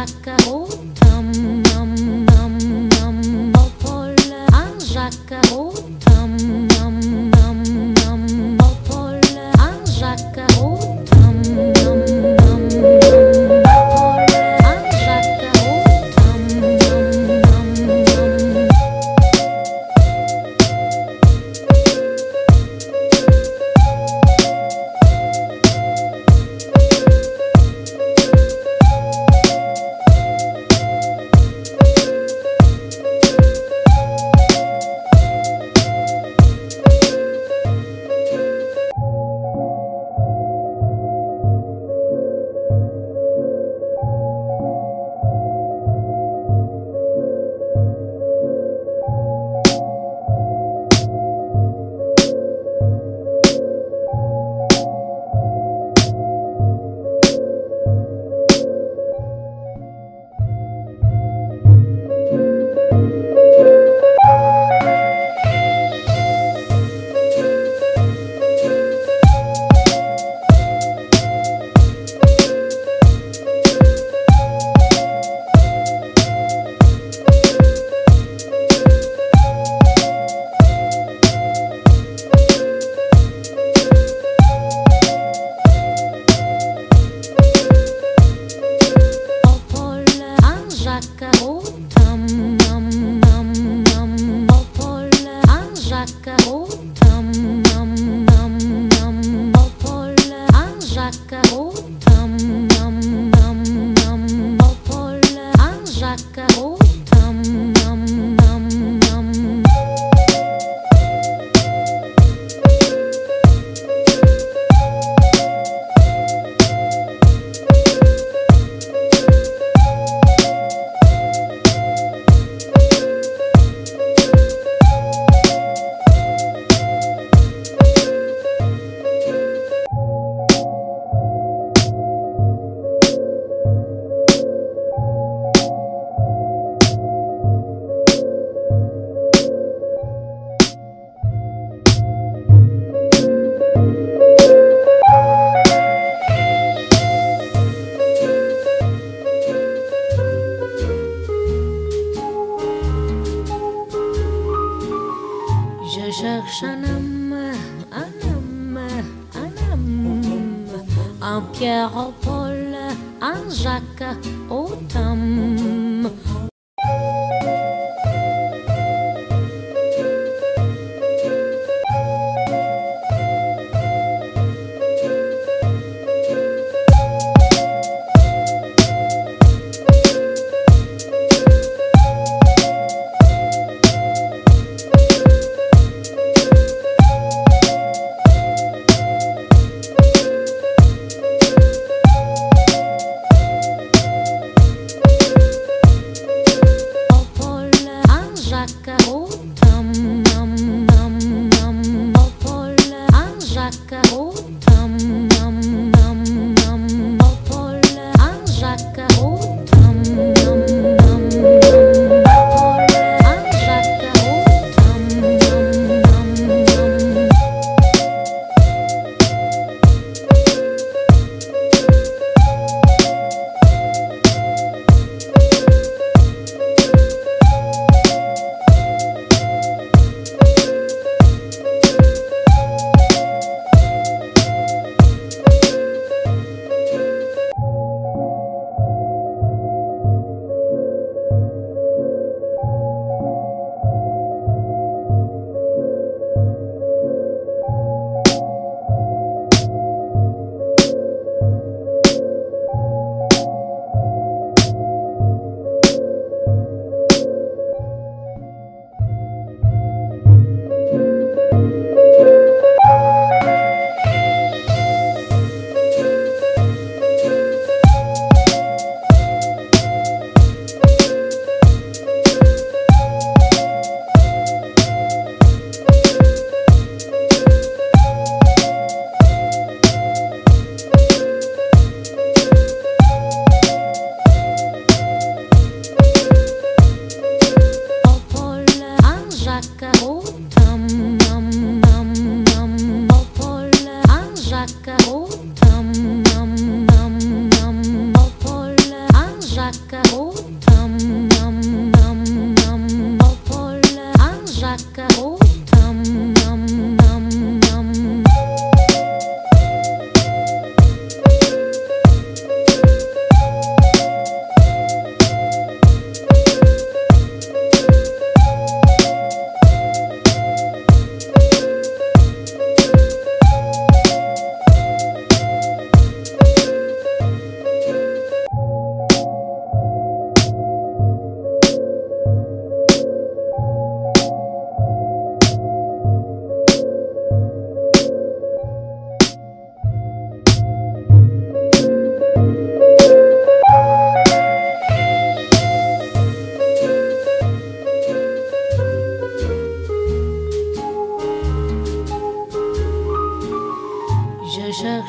Anjaka Utam Nam Nam Nam Opole Anjaka Utam Nam Nam Nam Opole Anjaka Utam Nam Nam Nam Opole Anjaka Utam Nam Nam Nam Je cherche un Pierre au Paul, un Jacques au Tam.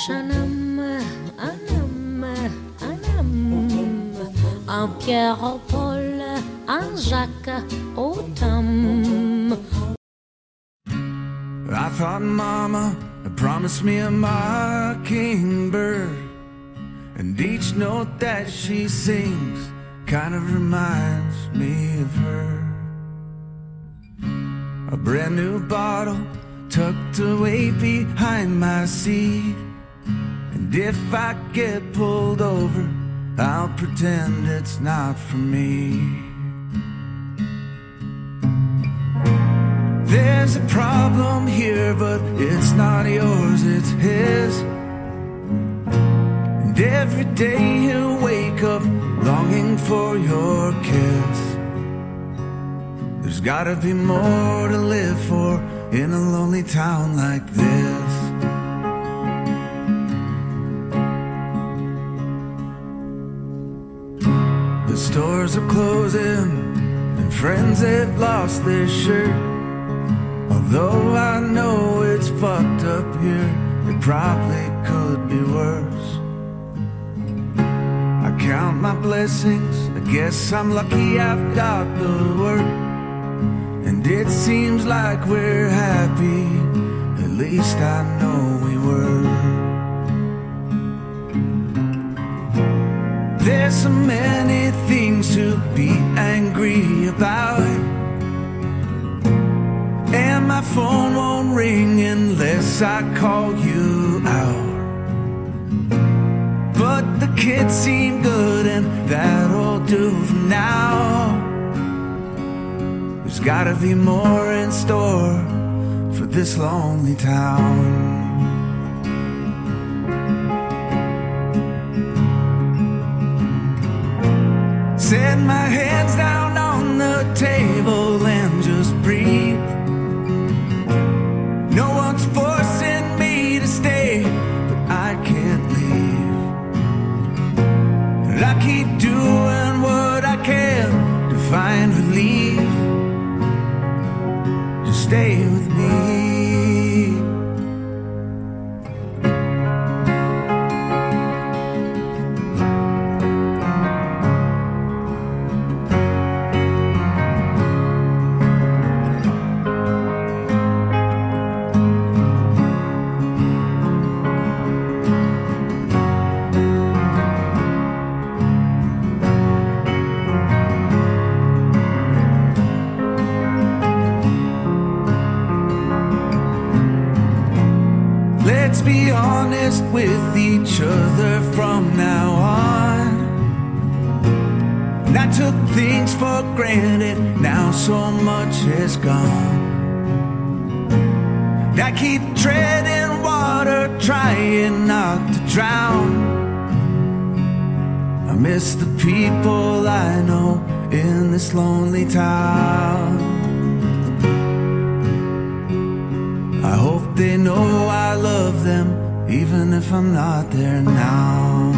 Shanam, Anam, Anam, un Pierre, un Paul, un Jacques, autumn. I thought Mama had promised me a mockingbird, and each note that she sings kind of reminds me of her. A brand new bottle tucked away behind my seat, and if I get pulled over, I'll pretend it's not for me. There's a problem here, but it's not yours, it's his. And every day he'll wake up longing for your kiss. There's gotta be more to live for in a lonely town like this. The stores are closing and friends have lost their shirt. Although I know it's fucked up here, it probably could be worse. I count my blessings, I guess I'm lucky I've got the work. And it seems like we're happy, at least I know we were. There's so many things to be angry about, and my phone won't ring unless I call you out. But the kids seem good and that'll do for now. There's gotta be more in store for this lonely town. Set my hands down on the table and just breathe. No one's forcing me to stay, but I can't leave. And I keep doing what I can to find relief. Just stay with me. Let's be honest with each other from now on. And I took things for granted, now so much is gone. And I keep treading water, trying not to drown. I miss the people I know in this lonely town. I hope they know I love them, even if I'm not there now.